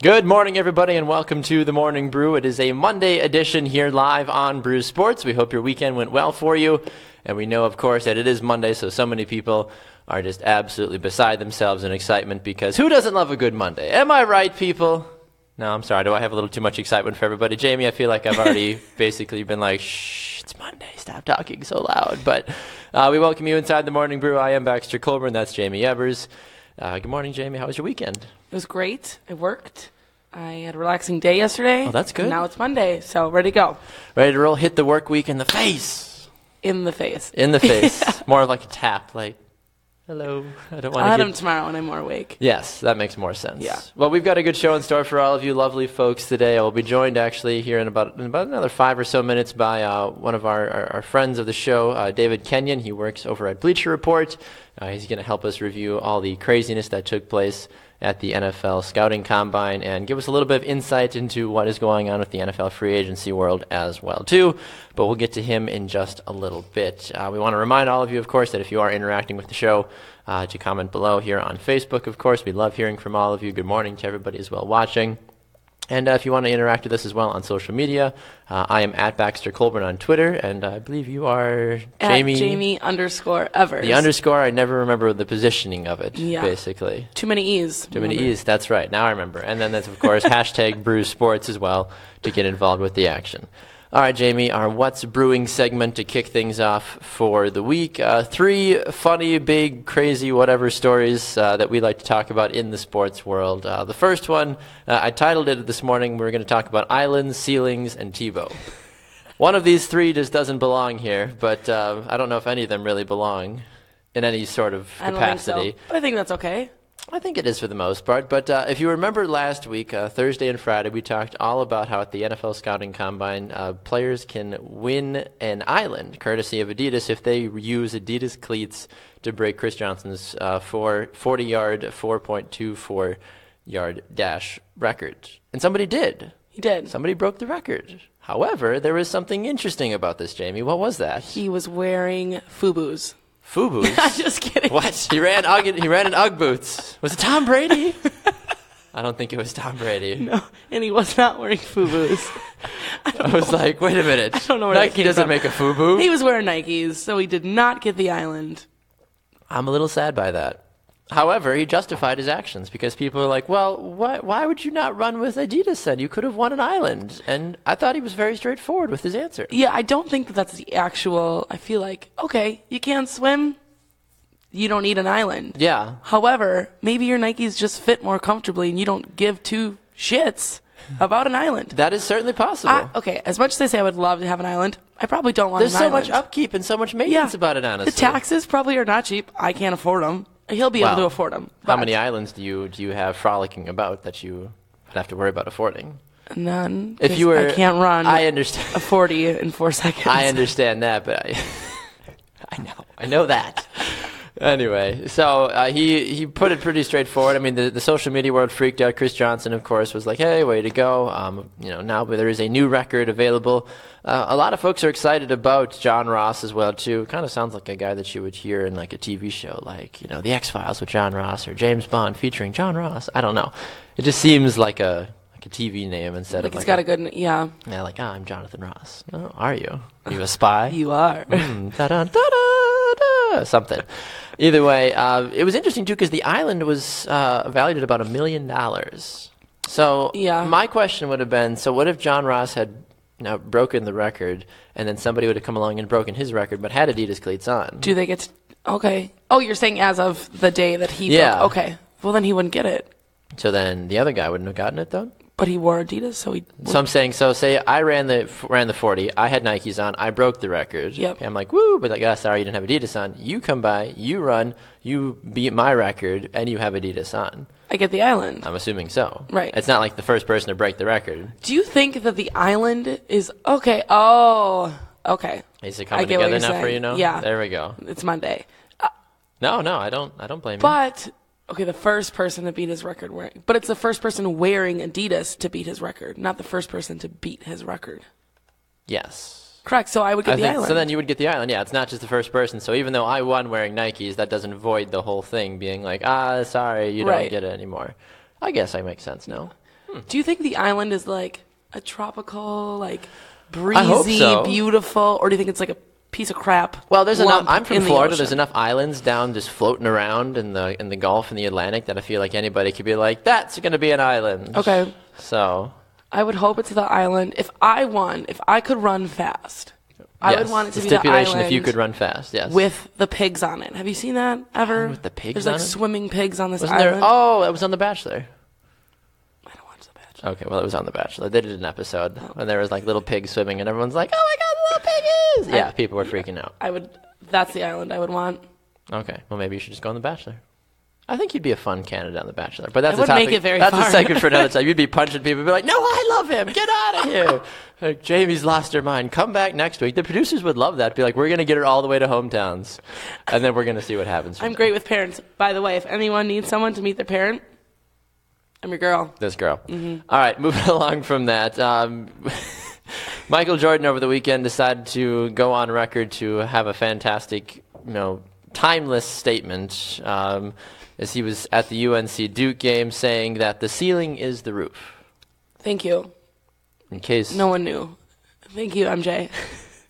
Good morning, everybody, and welcome to the Morning Brew. It is a Monday edition here live on Brew Sports. We hope your weekend went well for you. And we know, of course, that it is Monday, so many people are just absolutely beside themselves in excitement because who doesn't love a good Monday? Am I right, people? No, I'm sorry. Do I have a little too much excitement for everybody? Jamie, I feel like I've already basically been like, shh, it's Monday. Stop talking so loud. But we welcome you inside the Morning Brew. I am Baxter Colburn. That's Jamie Evers. Good morning, Jamie. How was your weekend? It was great. I worked. I had a relaxing day yesterday. Oh, that's good. And now it's Monday, so ready to go. Ready to roll. Hit the work week in the face. In the face. In the face. Yeah. More like a tap, like, hello. I don't want to I'll have them tomorrow when I'm more awake. Yes, that makes more sense. Yeah. Well, we've got a good show in store for all of you lovely folks today. I will be joined actually here in about another 5 or so minutes by one of our friends of the show, David Kenyon. He works over at Bleacher Report. He's going to help us review all the craziness that took place at the NFL Scouting Combine and give us a little bit of insight into what is going on with the NFL free agency world as well, too. But we'll get to him in just a little bit. We want to remind all of you, of course, that if you are interacting with the show, to comment below here on Facebook, of course. We love hearing from all of you. Good morning to everybody as well watching. And if you want to interact with us as well on social media, I am at Baxter Colburn on Twitter, and I believe you are Jamie. At Jamie_Evers. The underscore, I never remember the positioning of it, yeah. Basically. Too many E's. Too many E's, that's right. Now I remember. And then that's, of course, hashtag Brew Sports as well to get involved with the action. All right, Jamie, our What's Brewing segment to kick things off for the week. 3 funny, big, crazy, whatever stories that we like to talk about in the sports world. The first one, I titled it this morning, we're going to talk about islands, ceilings, and Tebow. One of these 3 just doesn't belong here, but I don't know if any of them really belong in any sort of capacity. I don't think so, but I think that's okay. I think it is for the most part, but if you remember last week, Thursday and Friday, we talked all about how at the NFL Scouting Combine, players can win an island, courtesy of Adidas, if they use Adidas cleats to break Chris Johnson's 40-yard, 4.24-yard dash record. And somebody did. He did. Somebody broke the record. However, there was something interesting about this, Jamie. What was that? He was wearing FUBUs. FUBUs? I'm just kidding. What? He ran in Ugg boots. Was it Tom Brady? I don't think it was Tom Brady. No, and he was not wearing FUBUs. I was like, wait a minute. I don't know where Nike doesn't make a FUBU? He was wearing Nikes, so he did not get the island. I'm a little sad by that. However, he justified his actions because people are like, well, why would you not run with Adidas then? You could have won an island. And I thought he was very straightforward with his answer. Yeah, I don't think that's the actual. I feel like, okay, you can't swim, you don't need an island. Yeah. However, maybe your Nikes just fit more comfortably and you don't give 2 shits about an island. That is certainly possible. Okay, as much as I say I would love to have an island, I probably don't want There's an so island. much upkeep and so much maintenance about it, honestly. The taxes probably are not cheap. I can't afford them. He'll be able to afford them. How many islands do you have frolicking about that you have to worry about affording? None. If you were, I can't run. I understand. A 40 in 4 seconds. I understand that, but I know that. Anyway, so he put it pretty straightforward. I mean, the social media world freaked out. Chris Johnson, of course, was like, "Hey, way to go!" Now there is a new record available. A lot of folks are excited about John Ross as well too. Kind of sounds like a guy that you would hear in like a TV show, like The X-Files with John Ross or James Bond featuring John Ross. I don't know. It just seems like a TV name instead of it's got a good yeah. Yeah, like I'm Jonathan Ross. Oh, are you? Are you a spy? You are. Something. Either way, it was interesting too because the island was valued at about $1 million. So yeah. My question would have been: so what if John Ross had broken the record, and then somebody would have come along and broken his record, but had Adidas cleats on? Do they get? Okay. Oh, you're saying as of the day that he? Yeah. Broke. Okay. Well, then he wouldn't get it. So then the other guy wouldn't have gotten it though. But he wore Adidas, so he. So I'm saying, say I ran the 40, I had Nikes on, I broke the record. Yep. Okay, I'm like, woo, but like, sorry, you didn't have Adidas on. You come by, you run, you beat my record, and you have Adidas on. I get the island. I'm assuming so. Right. It's not like the first person to break the record. Do you think that the island is okay? Oh, okay. Is it coming together now for you now? Yeah. There we go. It's Monday. No, I don't blame you. But okay, the first person to beat his record wearing, but it's the first person wearing Adidas to beat his record, not the first person to beat his record. Yes. Correct. So I would get the island. So then you would get the island. Yeah, it's not just the first person. So even though I won wearing Nikes, that doesn't void the whole thing being like, sorry, you don't get it anymore. I guess I make sense now. Do you think the island is like a tropical, like I hope breezy, so. beautiful, or do you think it's like a piece of crap? Well, there's enough. lump I'm from in the Florida. ocean? There's enough islands down just floating around in the Gulf and the Atlantic that I feel like anybody could be like, that's going to be an island. Okay. So I would hope it's the island. If I could run fast, I would yes, want it to the be the stipulation island if you could run fast. Yes. with the pigs on it. Have you seen that ever? With the pigs There's on like it? swimming pigs on this Wasn't there? island. Oh, it was on The Bachelor. I don't watch The Bachelor. Okay, well, it was on The Bachelor. They did an episode and there was like little pigs swimming, and everyone's like, "Oh my God, the little pig is!" Yeah, people were freaking out. That's the island I would want. Okay, well, maybe you should just go on The Bachelor. I think you'd be a fun candidate on The Bachelor, but that's It would a topic. make it very that's far. a segment for another time. You'd be punching people, and be like, "No, I love him. Get out of here." Like, Jamie's lost her mind. Come back next week. The producers would love that. Be like, "We're gonna get her all the way to hometowns, and then we're gonna see what happens." from I'm there." great with parents. By the way, if anyone needs someone to meet their parent, I'm your girl. This girl. All right, moving along from that. Michael Jordan over the weekend decided to go on record to have a fantastic, timeless statement as he was at the UNC Duke game saying that the ceiling is the roof. Thank you. In case No one knew. Thank you, MJ.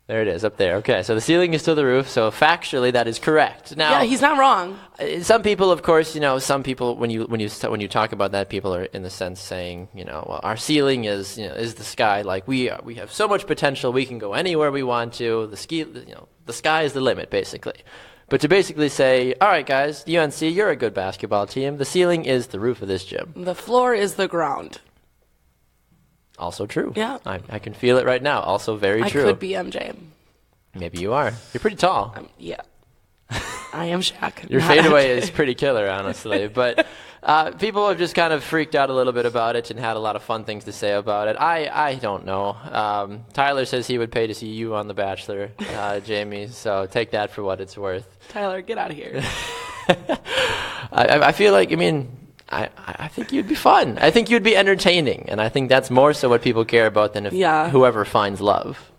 there it is up there. Okay, so the ceiling is still the roof. So factually, that is correct. Now, Yeah, he's not wrong. some people, of course, some people when you talk about that, people are in the sense saying, well, our ceiling is the sky. Like we have so much potential, we can go anywhere we want to. The sky is the limit, basically. But to basically say, all right, guys, UNC, you're a good basketball team. The ceiling is the roof of this gym. The floor is the ground. Also true. Yeah. I can feel it right now. Also very true. I could be MJ. Maybe you are. You're pretty tall. Yeah. I am Shaq. Your not fadeaway MJ. is pretty killer, honestly. But people have just kind of freaked out a little bit about it and had a lot of fun things to say about it. I don't know. Tyler says he would pay to see you on The Bachelor, Jamie. So take that for what it's worth. Tyler, get out of here. I feel like, I think you'd be fun. I think you'd be entertaining. And I think that's more so what people care about than if whoever finds love.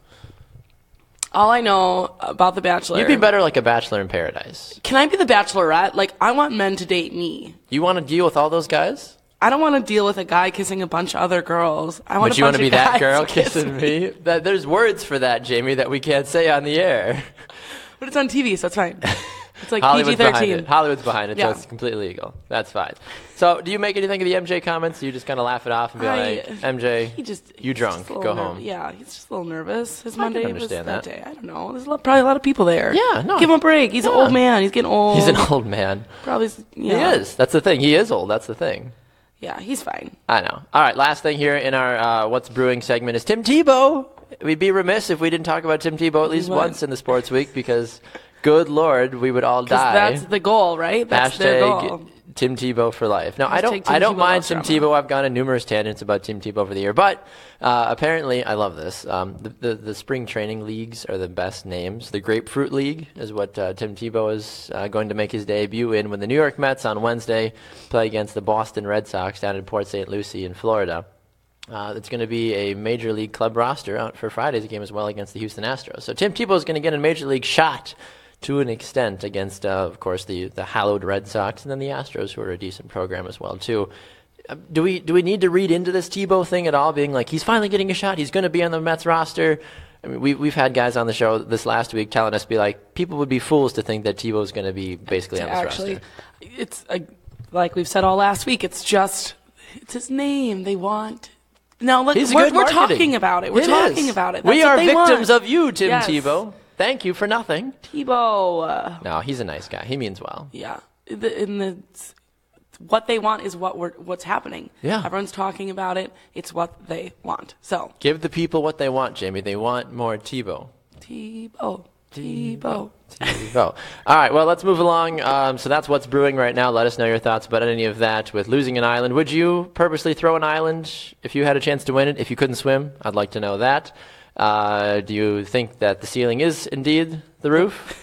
All I know about The Bachelor. You'd be better like a Bachelor in Paradise. Can I be the Bachelorette? Like, I want men to date me. You want to deal with all those guys? I don't want to deal with a guy kissing a bunch of other girls. I want But you want to be that girl kissing kissing me? There's words for that, Jamie, that we can't say on the air. But it's on TV, so it's fine. It's like Hollywood's behind PG-13. it. Hollywood's behind it, Yeah. so it's completely legal. That's fine. So, do you make anything of the MJ comments? You just kind of laugh it off and be like, MJ, you drunk, go home. Yeah, he's just a little nervous. His I can Monday was understand that that. day. I don't know. There's probably a lot of people there. Yeah, no. Give him a break. He's an old man. He's getting old. He's an old man. Probably. He is. That's the thing. He is old. That's the thing. Yeah, he's fine. I know. All right, last thing here in our What's Brewing segment is Tim Tebow. We'd be remiss if we didn't talk about Tim Tebow at least once in the sports week because, good Lord, we would all die. That's the goal, right? That's their goal. Tim Tebow for life. Now, I Hashtag don't Tim Tebow mind Tim Valderrama. Tebow. I've gone on numerous tangents about Tim Tebow over the year, but apparently, I love this. The spring training leagues are the best names. The Grapefruit League is what Tim Tebow is going to make his debut in when the New York Mets on Wednesday play against the Boston Red Sox down in Port St. Lucie in Florida. It's going to be a Major League club roster out for Friday's game as well against the Houston Astros. So Tim Tebow is going to get a Major League shot to an extent against, of course, the hallowed Red Sox and then the Astros, who are a decent program as well, too. Do we need to read into this Tebow thing at all, being like, he's finally getting a shot, he's going to be on the Mets roster? I mean, we've had guys on the show this last week telling us, be like, people would be fools to think that Tebow's going to be basically on this roster. It's like we've said all last week, it's his name. They want... No, look, we're talking about it. We're talking about it. That's We what are they victims want. of you, Tim Yes. Tebow. Thank you for nothing. Tebow. No, he's a nice guy. He means well. Yeah. What they want is what's happening. Yeah. Everyone's talking about it. It's what they want. So. Give the people what they want, Jamie. They want more Tebow. Tebow. All right, well, let's move along. So that's what's brewing right now. Let us know your thoughts about any of that with losing an island. Would you purposely throw an island if you had a chance to win it? If you couldn't swim, I'd like to know that. Do you think that the ceiling is indeed the roof?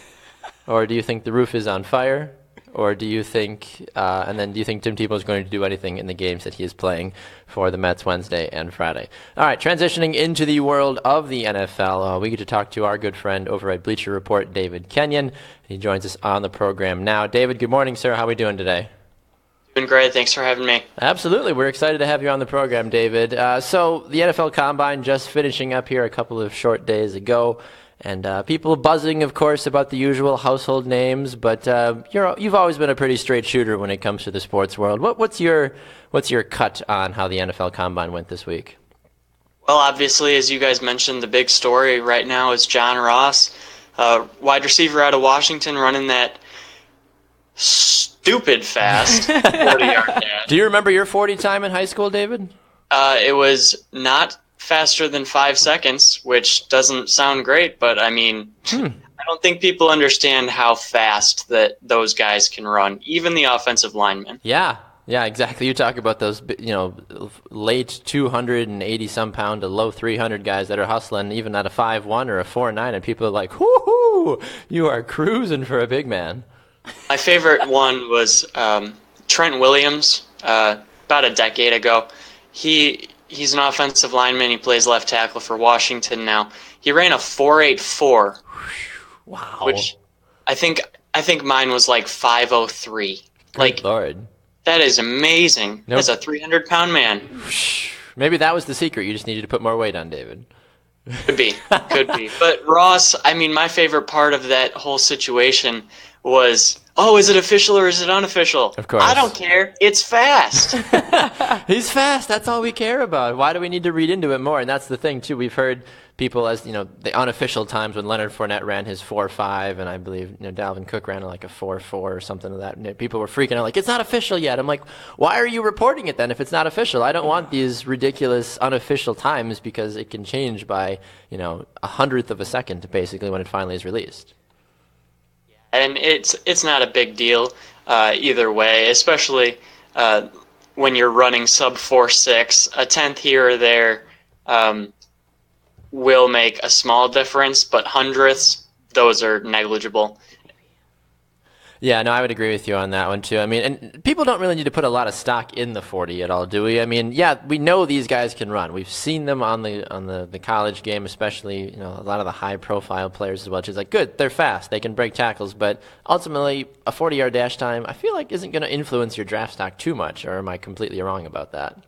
Or do you think the roof is on fire? Or do you think, do you think Tim Tebow is going to do anything in the games that he is playing for the Mets Wednesday and Friday? All right, transitioning into the world of the NFL, we get to talk to our good friend over at Bleacher Report, David Kenyon. He joins us on the program now. David, good morning, sir. How are we doing today? Doing great. Thanks for having me. Absolutely. We're excited to have you on the program, David. So the NFL Combine just finishing up here a couple of short days ago, and people buzzing, of course, about the usual household names, but you've always been a pretty straight shooter when it comes to the sports world. What's your cut on how the NFL Combine went this week? Well, obviously, as you guys mentioned, the big story right now is John Ross, wide receiver out of Washington, running that stupid fast 40-yard dash. Do you remember your 40 time in high school, David? It was not faster than 5 seconds, which doesn't sound great, but I mean, I don't think people understand how fast that those guys can run, even the offensive linemen. Yeah, exactly. You talk about those, late 280-some pound to low 300 guys that are hustling even at a 5'1" or a 4'9", and people are like, whoo, you are cruising for a big man. My favorite one was Trent Williams, about a decade ago. He's an offensive lineman. He plays left tackle for Washington now. He ran a 4.84. Wow. Which I think mine was like 5.03. Good Lord. That is amazing. Nope. That's a 300-pound man. Maybe that was the secret. You just needed to put more weight on, David. Could be. But Ross, I mean, my favorite part of that whole situation was, is it official or is it unofficial? Of course. I don't care. It's fast. He's fast. That's all we care about. Why do we need to read into it more? And that's the thing, too. We've heard people, as the unofficial times when Leonard Fournette ran his 4.5, and I believe Dalvin Cook ran like a 4.4 or something of that. And people were freaking out like, it's not official yet. I'm like, why are you reporting it then if it's not official? I don't want these ridiculous unofficial times because it can change by 100th of a second basically when it finally is released. And it's not a big deal either way, especially when you're running sub 4.6. A tenth here or there will make a small difference, but hundredths, those are negligible. Yeah, no, I would agree with you on that one too. I mean, and people don't really need to put a lot of stock in the 40 at all, do we? I mean, yeah, we know these guys can run. We've seen them on the college game, especially a lot of the high profile players as well. Which is like, good, they're fast, they can break tackles, but ultimately a 40-yard dash time I feel like isn't going to influence your draft stock too much. Or am I completely wrong about that?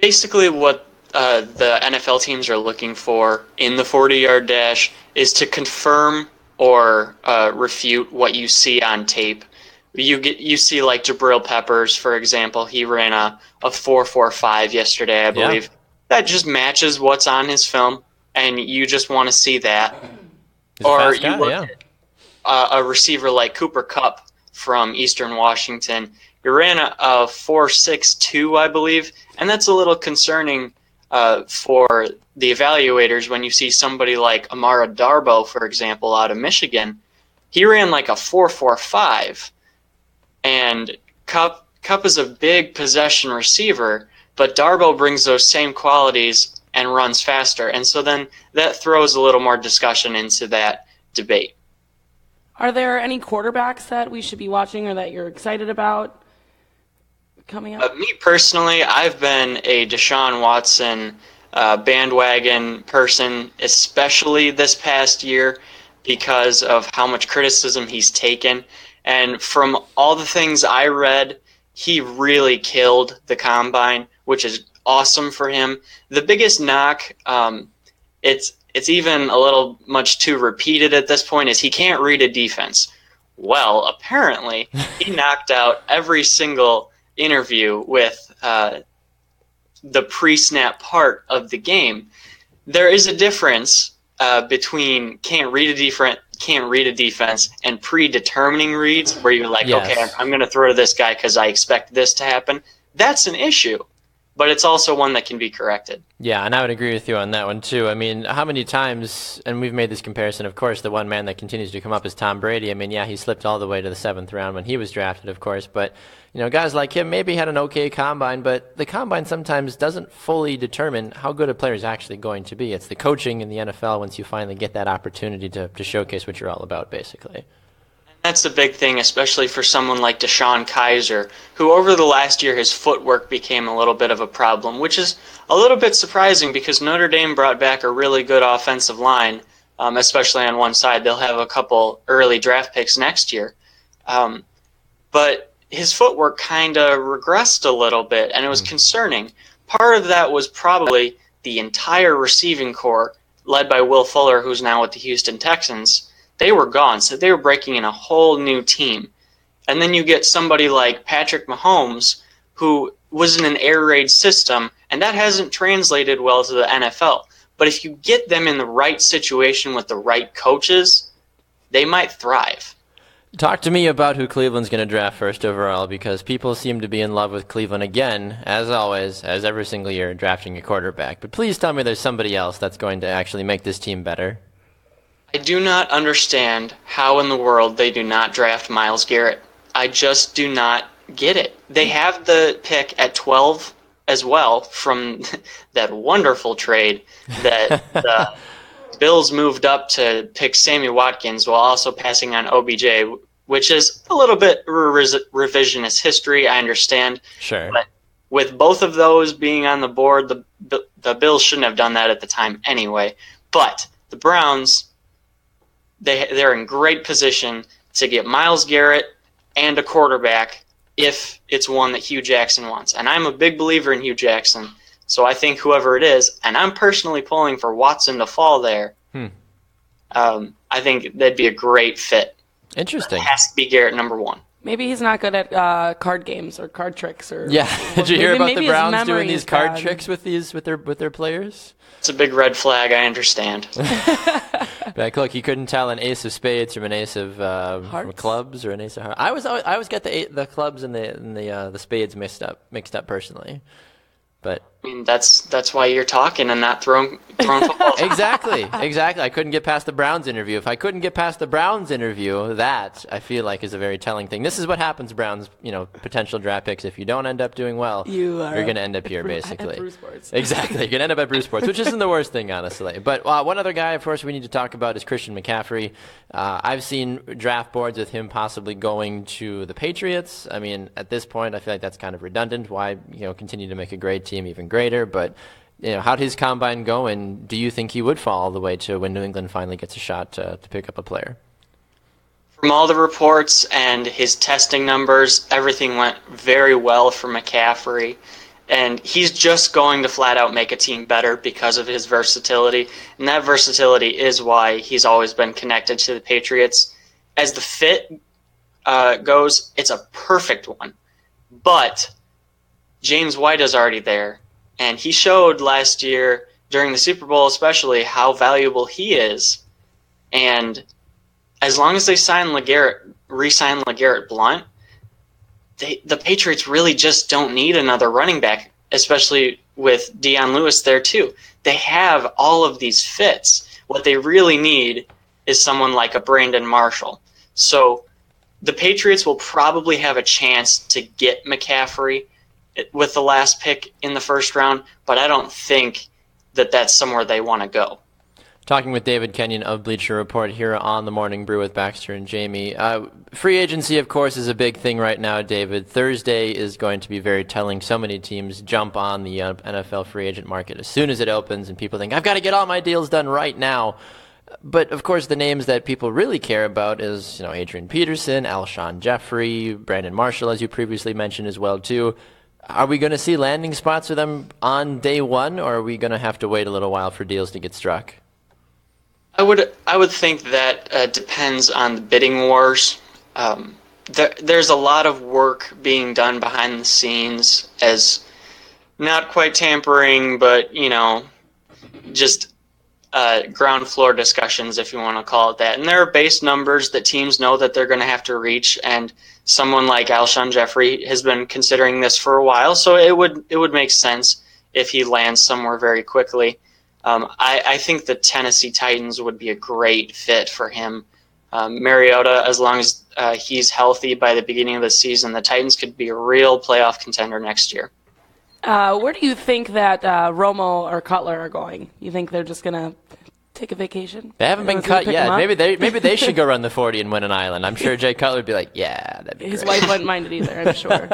Basically, what the NFL teams are looking for in the 40-yard dash is to confirm or refute what you see on tape. You see like Jabril Peppers, for example. He ran a 4.45 yesterday, I believe. Yeah. That just matches what's on his film, and you just want to see that. Or you look at a receiver like Cooper Kupp from Eastern Washington. He ran a 4.62, I believe, and that's a little concerning for the evaluators when you see somebody like Amara Darboh, for example, out of Michigan. He ran like a 4.45, and Kupp is a big possession receiver, but Darboh brings those same qualities and runs faster, and so then that throws a little more discussion into that debate. Are there any quarterbacks that we should be watching or that you're excited about coming up? Me personally, I've been a Deshaun Watson bandwagon person, especially this past year because of how much criticism he's taken. And from all the things I read, he really killed the combine, which is awesome for him. The biggest knock, it's even a little much too repeated at this point, is he can't read a defense. Well, apparently, he knocked out every single interview with the pre-snap part of the game. There is a difference between can't read a defense and predetermining reads, where you're like, yes, okay, I'm going to throw to this guy because I expect this to happen. That's an issue, but it's also one that can be corrected. Yeah, and I would agree with you on that one too. I mean, how many times, and we've made this comparison, of course, the one man that continues to come up is Tom Brady. I mean, yeah, he slipped all the way to the 7th round when he was drafted, of course, but guys like him maybe had an okay combine, but the combine sometimes doesn't fully determine how good a player is actually going to be. It's the coaching in the NFL once you finally get that opportunity to showcase what you're all about, basically. That's the big thing, especially for someone like DeShone Kizer, who over the last year, his footwork became a little bit of a problem, which is a little bit surprising because Notre Dame brought back a really good offensive line, especially on one side. They'll have a couple early draft picks next year. But his footwork kind of regressed a little bit, and it was concerning. Part of that was probably the entire receiving core, led by Will Fuller, who's now with the Houston Texans. They were gone, so they were breaking in a whole new team. And then you get somebody like Patrick Mahomes, who was in an air raid system, and that hasn't translated well to the NFL. But if you get them in the right situation with the right coaches, they might thrive. Talk to me about who Cleveland's going to draft first overall, because people seem to be in love with Cleveland again, as always, as every single year, drafting a quarterback. But please tell me there's somebody else that's going to actually make this team better. I do not understand how in the world they do not draft Myles Garrett. I just do not get it. They have the pick at 12 as well from that wonderful trade that the Bills moved up to pick Sammy Watkins while also passing on OBJ, which is a little bit revisionist history, I understand. Sure. But with both of those being on the board, the Bills shouldn't have done that at the time anyway. But the Browns, they're in great position to get Myles Garrett and a quarterback if it's one that Hugh Jackson wants. And I'm a big believer in Hugh Jackson. So I think whoever it is, and I'm personally pulling for Watson to fall there, I think that'd be a great fit. Interesting. It has to be Garrett number 1. Maybe he's not good at card games or card tricks. Yeah, did you hear about the Browns doing these card tricks with their players? It's a big red flag, I understand. Like, look, you couldn't tell an ace of spades from an ace of from clubs or an ace of hearts. I always get the clubs and the spades mixed up personally. But I mean, that's why you're talking and not throwing footballs. Exactly. I couldn't get past the Browns interview. If I couldn't get past the Browns interview, that I feel like is a very telling thing. This is what happens, Browns, potential draft picks. If you don't end up doing well, you're going to end up here, basically. At Brew Sports. Exactly. You're going to end up at Brew Sports, which isn't the worst thing, honestly. But one other guy, of course, we need to talk about is Christian McCaffrey. I've seen draft boards with him possibly going to the Patriots. I mean, at this point, I feel like that's kind of redundant. Why, continue to make a great team even greater? But how'd his combine go, and do you think he would fall all the way to when New England finally gets a shot to pick up a player? From all the reports and his testing numbers, everything went very well for McCaffrey. And he's just going to flat out make a team better because of his versatility. And that versatility is why he's always been connected to the Patriots. As the fit goes, it's a perfect one. But James White is already there. And he showed last year, during the Super Bowl especially, how valuable he is. And as long as they re-sign LeGarrette Blount, the Patriots really just don't need another running back, especially with Deion Lewis there too. They have all of these fits. What they really need is someone like a Brandon Marshall. So the Patriots will probably have a chance to get McCaffrey with the last pick in the first round, but I don't think that that's somewhere they want to go. Talking with David Kenyon of Bleacher Report here on the Morning Brew with Baxter and Jaymee. Free agency, of course, is a big thing right now, David. Thursday is going to be very telling. So many teams jump on the NFL free agent market as soon as it opens, and people think, I've got to get all my deals done right now. But, of course, the names that people really care about is, Adrian Peterson, Alshon Jeffrey, Brandon Marshall, as you previously mentioned as well, too. Are we going to see landing spots for them on day one, or are we going to have to wait a little while for deals to get struck? I would think that depends on the bidding wars. There's a lot of work being done behind the scenes, as not quite tampering, but just ground floor discussions, if you want to call it that. And there are base numbers that teams know that they're going to have to reach, and someone like Alshon Jeffrey has been considering this for a while, so it would make sense if he lands somewhere very quickly. I think the Tennessee Titans would be a great fit for him. Mariota, as long as he's healthy by the beginning of the season, the Titans could be a real playoff contender next year. Where do you think that Romo or Cutler are going? You think they're just going to take a vacation? They haven't been cut yet. Maybe they should go run the 40 and win an island. I'm sure Jay Cutler would be like, yeah, that'd be His great. wife wouldn't mind it either, I'm sure.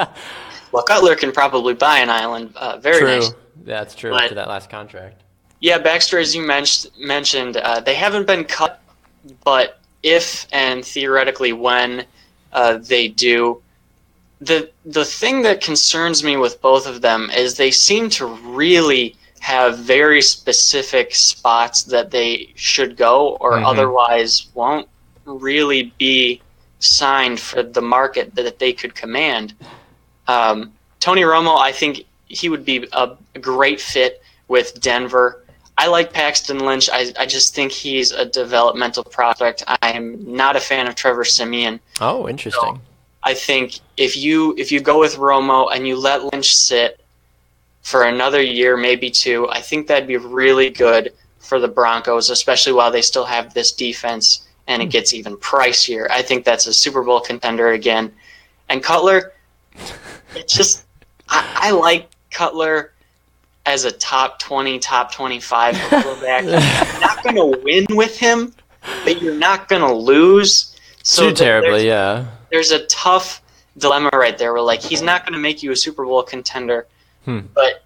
Well, Cutler can probably buy an island very True. nice. Yeah, that's true after that last contract. Yeah, Baxter, as you mentioned, they haven't been cut, but if and theoretically when they do, the thing that concerns me with both of them is they seem to really have very specific spots that they should go, or otherwise won't really be signed for the market that they could command. Tony Romo, I think he would be a great fit with Denver. I like Paxton Lynch. I just think he's a developmental prospect. I am not a fan of Trevor Siemian. Oh, interesting. So I think if you go with Romo and you let Lynch sit for another year, maybe two, I think that'd be really good for the Broncos, especially while they still have this defense and it gets even pricier. I think that's a Super Bowl contender again. And Cutler, it's just I like Cutler as a top 20, top 25 quarterback. You're not going to win with him, but you're not going to lose. So too terribly, yeah. There's a tough dilemma right there where, like, he's not going to make you a Super Bowl contender, but,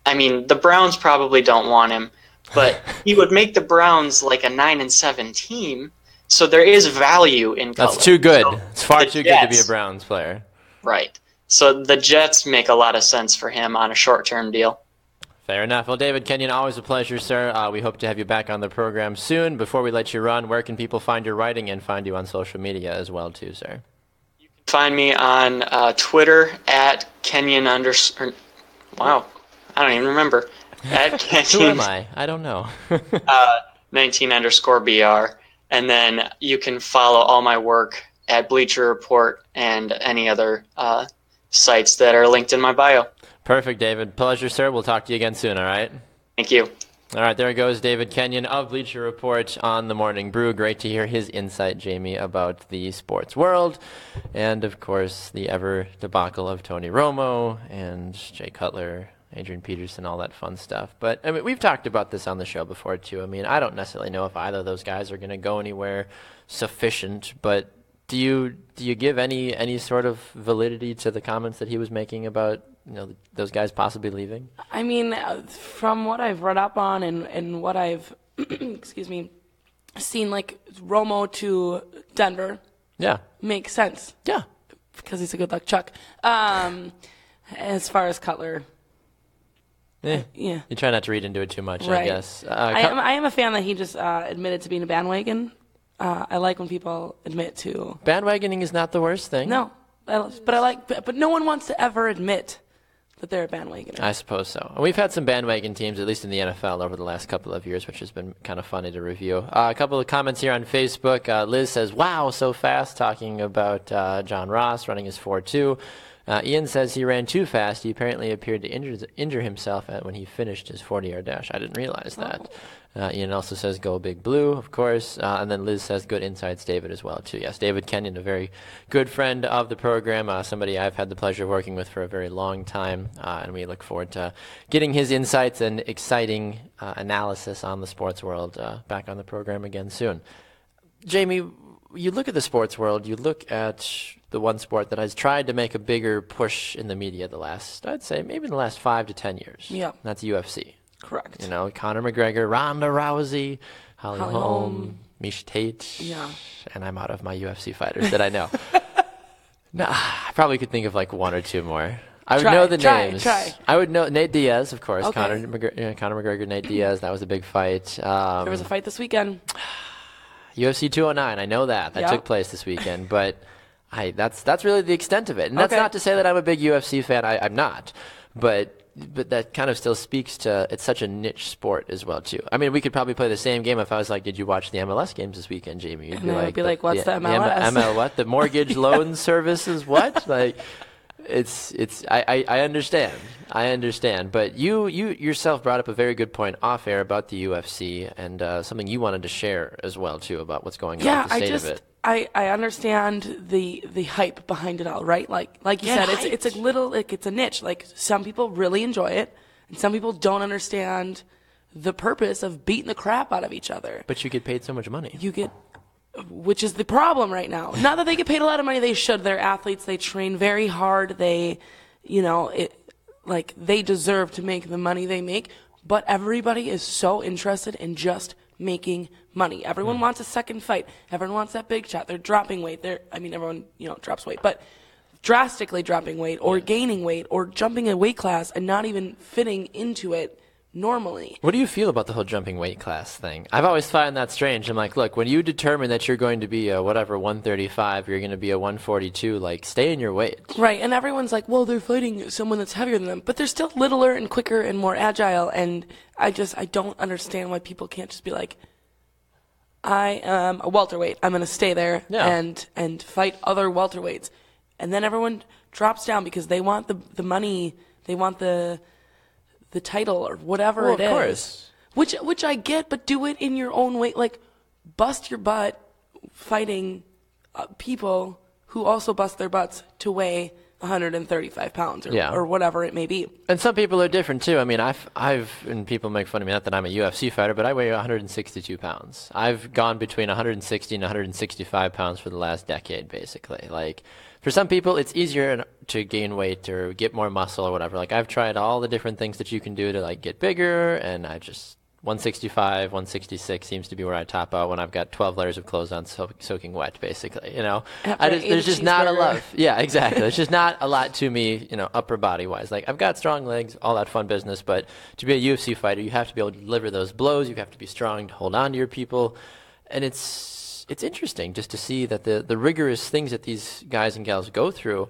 I mean, the Browns probably don't want him, but he would make the Browns like a 9-7 team, so there is value in Cutler. That's too good. So it's far too good to be a Browns player. Right. So the Jets make a lot of sense for him on a short-term deal. Fair enough. Well, David Kenyon, always a pleasure, sir. We hope to have you back on the program soon. Before we let you run, where can people find your writing and find you on social media as well, too, sir? You can find me on Twitter at Kenyon _ wow, I don't even remember. At Kenyon. Who am I? I don't know. 19_BR. And then you can follow all my work at Bleacher Report and any other sites that are linked in my bio. Perfect, David. Pleasure, sir. We'll talk to you again soon, all right? Thank you. All right, there goes David Kenyon of Bleacher Report on the Morning Brew. Great to hear his insight, Jamie, about the sports world. And, of course, the ever debacle of Tony Romo and Jay Cutler, Adrian Peterson, all that fun stuff. But, I mean, we've talked about this on the show before, too. I mean, I don't necessarily know if either of those guys are going to go anywhere sufficient, but do you give any sort of validity to the comments that he was making about, you know, those guys possibly leaving? I mean, from what I've read up on and what I've excuse me, seen, like Romo to Denver, makes sense. Yeah, because he's a good luck Chuck. As far as Cutler, yeah, you try not to read into it too much, right. I guess. I am a fan that he just admitted to being a bandwagon. I like when people admit to bandwagoning is not the worst thing. No, but no one wants to ever admit that they're a bandwagoner. I suppose so. And we've had some bandwagon teams, at least in the NFL, over the last couple of years, which has been kind of funny to review. A couple of comments here on Facebook. Liz says, "Wow, so fast," talking about John Ross running his 4.2. Ian says he ran too fast. He apparently appeared to injure himself when he finished his 40-yard dash. I didn't realize that. Ian also says, "Go Big Blue," of course. And then Liz says, "Good insights, David," as well, too. Yes, David Kenyon, a very good friend of the program, somebody I've had the pleasure of working with for a very long time. And we look forward to getting his insights and exciting analysis on the sports world back on the program again soon. Jamie, you look at the sports world, you look at the one sport that has tried to make a bigger push in the media I'd say maybe in the last 5 to 10 years. Yeah. That's UFC. Correct. You know, Conor McGregor, Ronda Rousey, Holly Holm, Miesha Tate. Yeah. And I'm out of my UFC fighters that I know. No, I probably could think of like one or two more. I would know the names. I would know Nate Diaz, of course. Okay. Conor McGregor, Nate Diaz. That was a big fight. There was a fight this weekend. UFC 209. I know that took place this weekend, but that's really the extent of it. And that's not to say that I'm a big UFC fan. I'm not, but that kind of still speaks to it's such a niche sport as well too. I mean, we could probably play the same game if I was like, "Did you watch the MLS games this weekend, Jamie?" You'd be like, "What's the MLS? What? The mortgage loan services? What?" Like, I understand. But you yourself brought up a very good point off air about the UFC and something you wanted to share as well too about what's going on with the state of it. I understand the hype behind it all, right? Like you said, it's a little, like, it's a niche. Like, some people really enjoy it, and some people don't understand the purpose of beating the crap out of each other. But you get paid so much money. Which is the problem right now. Not that they get paid a lot of money. They should. They're athletes. They train very hard. They deserve to make the money they make. But everybody is so interested in just making money. Everyone wants a second fight. Everyone wants that big shot. They're dropping weight. Everyone, drops weight. But drastically dropping weight or gaining weight or jumping a weight class and not even fitting into it normally. What do you feel about the whole jumping weight class thing? I've always found that strange. I'm like, look, when you determine that you're going to be a 135, you're going to be a 142, like, stay in your weight. Right, and everyone's like, well, they're fighting someone that's heavier than them, but they're still littler and quicker and more agile, and I don't understand why people can't just be like, I am a welterweight, I'm going to stay there and fight other welterweights. And then everyone drops down because they want the money, they want the title or whatever it is. Of course. Which I get, but do it in your own way. Like, bust your butt fighting people who also bust their butts to weigh 135 pounds or whatever it may be. And some people are different too. I mean, and people make fun of me, not that I'm a UFC fighter, but I weigh 162 pounds. I've gone between 160 and 165 pounds for the last decade, basically. Like, for some people, it's easier to gain weight or get more muscle or whatever. Like, I've tried all the different things that you can do to, like, get bigger, and 165, 166 seems to be where I top out when I've got 12 layers of clothes on soaking wet, basically, you know. There's just not a lot. Yeah, exactly. There's just not a lot to me, you know, upper body-wise. Like, I've got strong legs, all that fun business, but to be a UFC fighter, you have to be able to deliver those blows. You have to be strong to hold on to your people, and it's interesting just to see that the rigorous things that these guys and gals go through.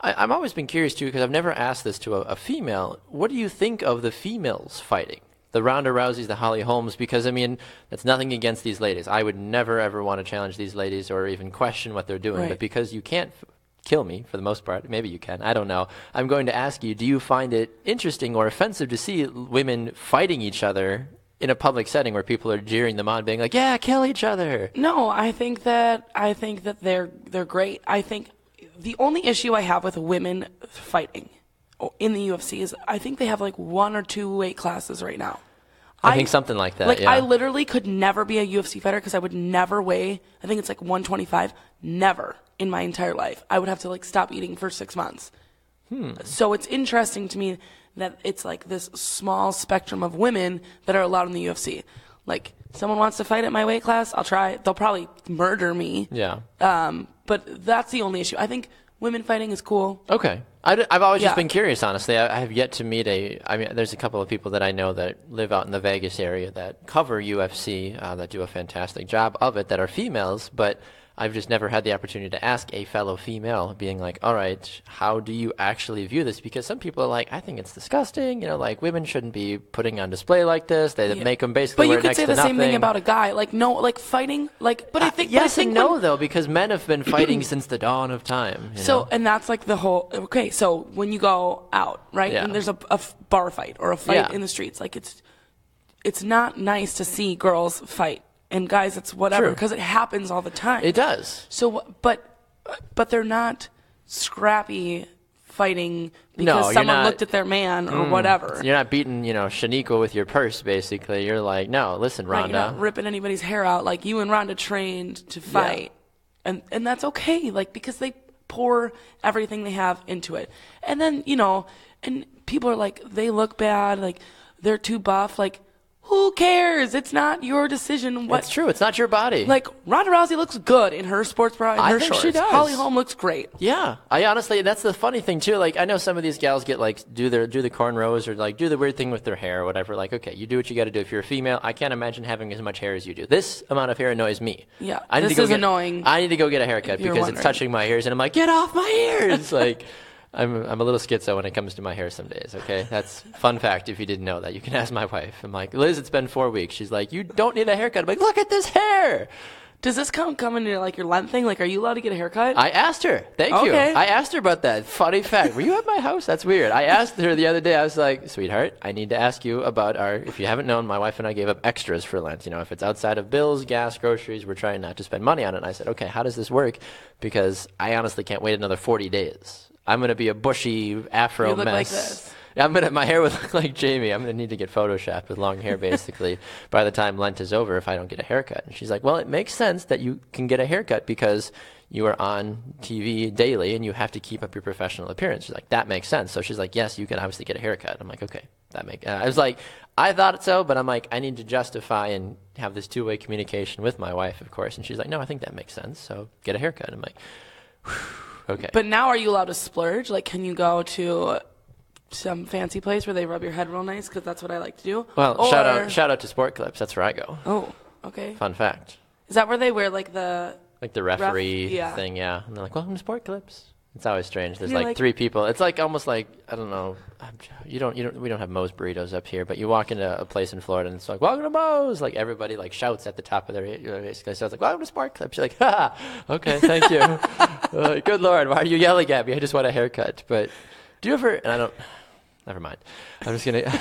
I've always been curious, too, because I've never asked this to a female. What do you think of the females fighting? The Ronda Rouseys, the Holly Holmes, because, I mean, that's nothing against these ladies. I would never, ever want to challenge these ladies or even question what they're doing. Right. But because you can't kill me, for the most part, maybe you can, I don't know, I'm going to ask you, do you find it interesting or offensive to see women fighting each other in a public setting where people are jeering them on, being like, yeah, kill each other? No, I think that they're great. I think the only issue I have with women fighting in the UFC is I think they have like 1 or 2 weight classes right now. I think something like that. Like, I literally could never be a UFC fighter because I would never weigh, I think it's like 125, never in my entire life. I would have to like stop eating for 6 months. So it's interesting to me that it's like this small spectrum of women that are allowed in the UFC. Like, someone wants to fight at my weight class, I'll try. They'll probably murder me. Yeah. But that's the only issue. I think women fighting is cool. Okay. I've always just been curious, honestly. I have yet to meet there's a couple of people that I know that live out in the Vegas area that cover UFC, that do a fantastic job of it, that are females, but I've just never had the opportunity to ask a fellow female, being like, all right, how do you actually view this? Because some people are like, I think it's disgusting. You know, like, women shouldn't be putting on display like this. They make them basically wear next to nothing. But you could say the same thing about a guy. Like, no, like, fighting, like, but I think... Yes and no, though, because men have been fighting since the dawn of time. You know? And that's like the whole... Okay, so when you go out, right, and there's a bar fight or a fight in the streets, like, it's not nice to see girls fight. And guys, it's whatever, because it happens all the time. It does. So, but they're not scrappy fighting because someone looked at their man or whatever. You're not beating, Shaniqua with your purse, basically. You're like, no, listen, Ronda. Right, you're not ripping anybody's hair out. Like, you and Ronda trained to fight. Yeah. And that's okay, like, because they pour everything they have into it. And then, and people are like, they look bad, like, they're too buff, like, who cares? It's not your decision. That's true. It's not your body. Like, Ronda Rousey looks good in her sports bra and her shorts. I think she does. Holly Holm looks great. Yeah. I honestly, that's the funny thing, too. Like, I know some of these gals get, like, do the cornrows or, like, do the weird thing with their hair or whatever. Like, okay, you do what you got to do. If you're a female, I can't imagine having as much hair as you do. This amount of hair annoys me. Yeah. This is annoying. I need to go get a haircut because it's touching my ears. And I'm like, get off my ears! Like... I'm a little schizo when it comes to my hair some days, okay? That's fun fact if you didn't know that. You can ask my wife. I'm like, Liz, it's been 4 weeks. She's like, you don't need a haircut. I'm like, look at this hair. Does this come into, like, your Lent thing? Like, are you allowed to get a haircut? I asked her. Thank you. I asked her about that. Funny fact. Were you at my house? That's weird. I asked her the other day. I was like, sweetheart, I need to ask you about if you haven't known, my wife and I gave up extras for Lent. If it's outside of bills, gas, groceries, we're trying not to spend money on it. And I said, okay, how does this work? Because I honestly can't wait another 40 days. I'm going to be a bushy afro look mess. Like this. My hair would look like Jamie. I'm going to need to get photoshopped with long hair, basically, by the time Lent is over if I don't get a haircut. And she's like, well, it makes sense that you can get a haircut because you are on TV daily and you have to keep up your professional appearance. She's like, that makes sense. So she's like, yes, you can obviously get a haircut. I'm like, okay, I was like, I thought so, but I'm like, I need to justify and have this two-way communication with my wife, of course. And she's like, no, I think that makes sense. So get a haircut. I'm like, whew. Okay. But now are you allowed to splurge? Like, can you go to some fancy place where they rub your head real nice? Because that's what I like to do. Well, shout out to Sport Clips. That's where I go. Oh, okay. Fun fact. Is that where they wear like the referee thing? Yeah. And they're like, welcome to Sport Clips. It's always strange. There's like 3 people. It's like almost like, I don't know. We don't have Moe's Burritos up here, but you walk into a place in Florida and it's like, welcome to Moe's. Like everybody like shouts at the top of their basically. So it's like, welcome to Sport Clips. You're like, ha, okay, thank you. Good Lord, why are you yelling at me? I just want a haircut. But do you ever, and I don't, never mind. I'm just going to.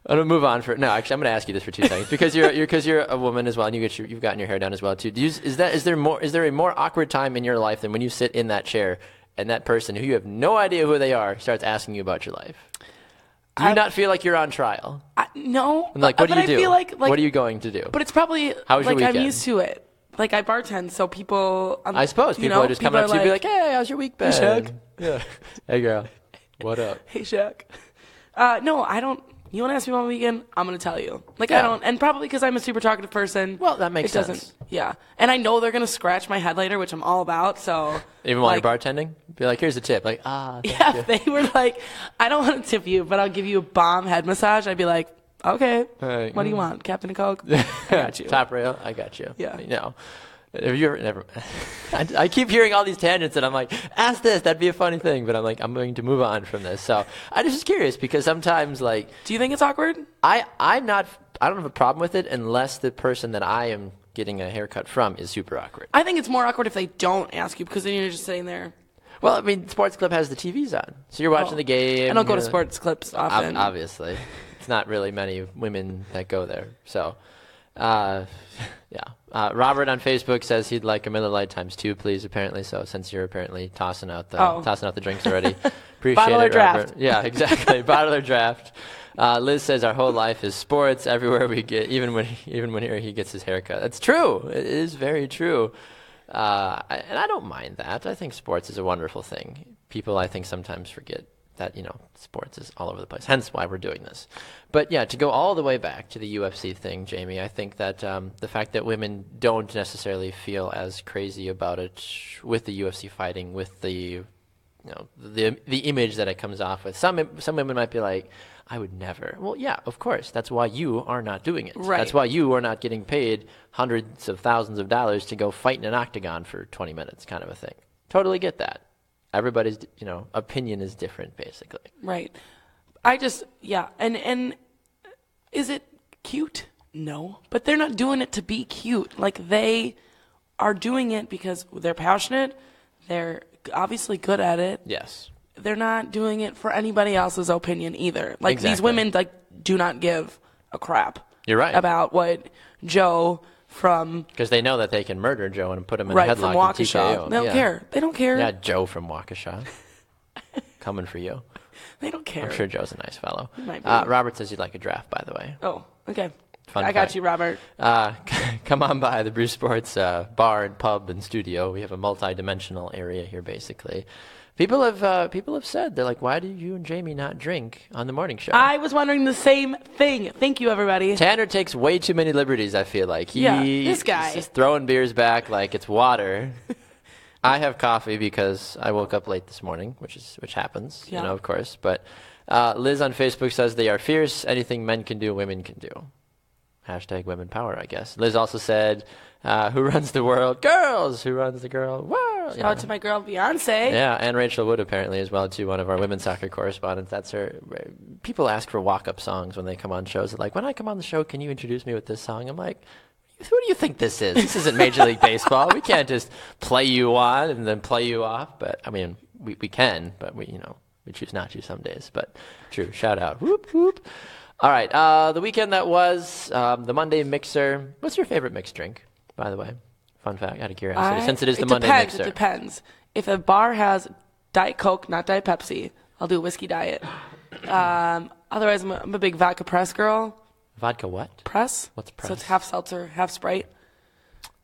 I'm gonna move on no, actually, I'm gonna ask you this for 2 seconds because you're a woman as well, and you've gotten your hair done as well too. Is there a more awkward time in your life than when you sit in that chair and that person who you have no idea who they are starts asking you about your life? Do you not feel like you're on trial? No. And like, what do you do? I feel like, what are you going to do? But it's probably How's your weekend? I'm used to it. Like I bartend, so people. I suppose people are just coming up to you and be like, "Hey, how's your week been?" Hey, Shaq. Yeah. Hey, girl. What up? Hey, Shaq. No, I don't. You want to ask me about my weekend? I'm going to tell you. Like, yeah. I don't, and probably because I'm a super talkative person. Well, that makes sense. Yeah. And I know they're going to scratch my head later, which I'm all about, so. Even while you're bartending? Be like, here's a tip. Like, thank you. If they were like, I don't want to tip you, but I'll give you a bomb head massage, I'd be like, okay. Right. What do you want? Captain and Coke? I got you. Top rail? I got you. Yeah. No. Have you ever, never, I keep hearing all these tangents and I'm like, ask this, that'd be a funny thing. But I'm like, I'm going to move on from this. So I'm just curious because sometimes like. Do you think it's awkward? I don't have a problem with it unless the person that I am getting a haircut from is super awkward. I think it's more awkward if they don't ask you because then you're just sitting there. Well, I mean, Sports Clip has the TVs on. So you're watching the game. I don't go to Sports Clips often. Obviously. It's not really many women that go there. So, yeah. Robert on Facebook says he'd like a Miller Lite ×2, please. Apparently, so since you're apparently tossing out the drinks already, appreciate Bottler it, draft. Robert. Yeah, exactly. Bottler draft. Liz says our whole life is sports. Everywhere we get, even when he gets his haircut. That's true. It is very true. And I don't mind that. I think sports is a wonderful thing. People, I think, sometimes forget that, sports is all over the place, hence why we're doing this. But yeah, to go all the way back to the UFC thing, Jamie, I think that the fact that women don't necessarily feel as crazy about it with the UFC fighting, with the image that it comes off with. Some women might be like, I would never. Well, yeah, of course. That's why you are not doing it. Right. That's why you are not getting paid hundreds of thousands of dollars to go fight in an octagon for 20 minutes kind of a thing. Totally get that. Everybody's, opinion is different, basically. Right. And is it cute? No. But they're not doing it to be cute. Like, they are doing it because they're passionate. They're obviously good at it. Yes. They're not doing it for anybody else's opinion either. Like, exactly. These women, do not give a crap. You're right. About what Joe from... Because they know that they can murder Joe and put him in a headlock from and TKO. They don't care. They don't care. Yeah, Joe from Waukesha. Coming for you. They don't care. I'm sure Joe's a nice fellow. He might be. Robert says you'd like a draft, by the way. Oh, okay. Fun I got you, Robert. Come on by the Brew Sports bar and pub and studio. We have a multi-dimensional area here, basically. People have said, they're like, why do you and Jamie not drink on the morning show? I was wondering the same thing. Thank you, everybody. Tanner takes way too many liberties, I feel like. This guy. He's just throwing beers back like it's water. I have coffee because I woke up late this morning, which happens, of course. But Liz on Facebook says they are fierce. Anything men can do, women can do. Hashtag women power, I guess. Liz also said, who runs the world? Girls! Who runs the girl world? Shout out to my girl, Beyonce. Yeah, and Rachel Wood apparently as well, too, one of our women's soccer correspondents. That's her. People ask for walk-up songs when they come on shows. They're like, when I come on the show, can you introduce me with this song? I'm like, who do you think this is? This isn't Major League Baseball. We can't just play you on and then play you off. But, I mean, we can, but we choose not to some days. But true, shout out. Whoop, whoop. All right, the weekend that was, the Monday Mixer. What's your favorite mixed drink, by the way? Fun fact, out of curiosity, since it is the Monday Mixer. It depends. If a bar has Diet Coke, not Diet Pepsi, I'll do whiskey diet. Otherwise, I'm a big vodka press girl. Vodka what? Press. What's press? So it's half seltzer, half Sprite.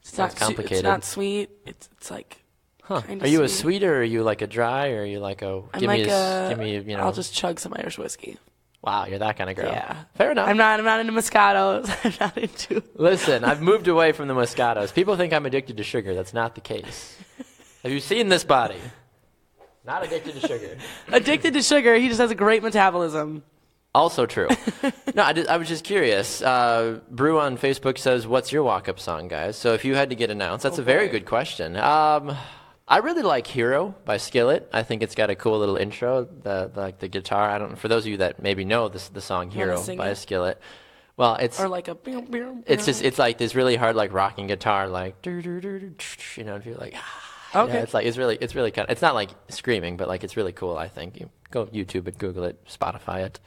Sounds complicated. It's not sweet. It's like kind of Are you a sweeter, or are you like a dry, or are you like a... give me, I'll just chug some Irish whiskey. Wow, you're that kind of girl. Yeah. Fair enough. I'm not into Moscatos. I'm not into... Listen, I've moved away from the Moscatos. People think I'm addicted to sugar. That's not the case. Have you seen this body? Not addicted to sugar. Addicted to sugar. He just has a great metabolism. Also true. No, I was just curious. Brew on Facebook says, "What's your walk-up song, guys?" So if you had to get announced, that's a very good question. I really like "Hero" by Skillet. I think it's got a cool little intro. The guitar. I don't. For those of you that maybe know the song "Hero" by Skillet. Well, it's or like a. It's like this really hard like rocking guitar like if you're like. Okay. It's really kind of, it's not like screaming, but like it's really cool. I think you go YouTube it, Google it, Spotify it,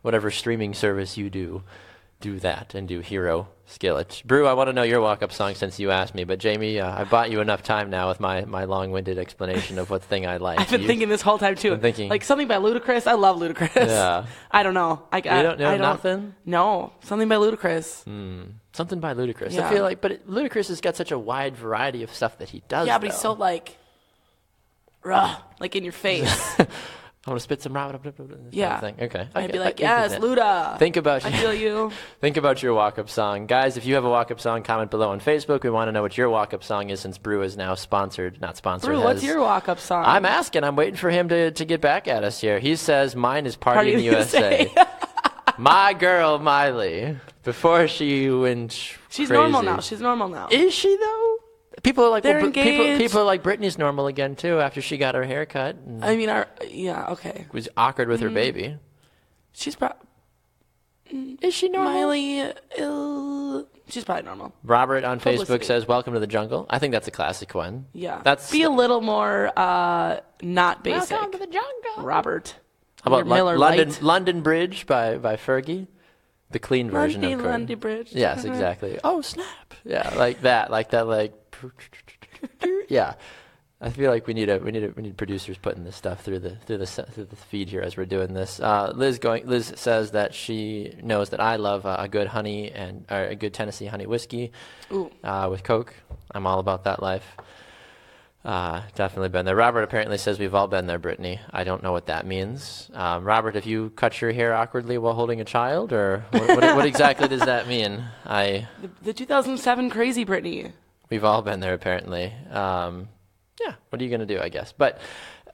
whatever streaming service you do that and do "Hero" Skillet. Brew, I want to know your walk-up song since you asked me, but Jamie, I've bought you enough time now with my long-winded explanation of what thing I like. I've been thinking this whole time too. Like something by Ludacris. I love Ludacris. Yeah. I don't know. You don't know nothing? No, something by Ludacris. Something by Ludacris. Yeah. I feel like, but Ludacris has got such a wide variety of stuff that he does. Yeah, but he's so like, like in your face. I want to spit some yeah. thing. Okay. I'd be like, yes, Luda. Think about I feel you. Think about your walk-up song. Guys, if you have a walk-up song, comment below on Facebook. We want to know what your walk-up song is since Brew is now not sponsored. Brew, what's your walk-up song? I'm asking. I'm waiting for him to get back at us here. He says mine is Party in the USA. My girl, Miley. Before she went She's crazy. normal now. She's normal now. Is she, though? People are like, They're engaged. people are like Britney's normal again, too, after she got her hair cut. I mean, yeah, okay. Was awkward with her baby. She's probably... Is she normal? Miley, she's probably normal. Robert on Facebook says, "Welcome to the jungle." I think that's a classic one. Yeah. Be a little more not basic. Welcome to the jungle. Robert. How about London Bridge by Fergie? The clean version of London Bridge. Yes, exactly. Oh, snap. Yeah, like that. Yeah. I feel like we need producers putting this stuff through the feed here as we're doing this. Liz says that she knows that I love a good honey or a good Tennessee honey whiskey with Coke. I'm all about that life. Definitely been there. Robert apparently says we've all been there, Brittany. I don't know what that means. Robert, have you cut your hair awkwardly while holding a child, or what exactly does that mean? The 2007 crazy Brittany. We've all been there, apparently. Yeah, what are you going to do, I guess? But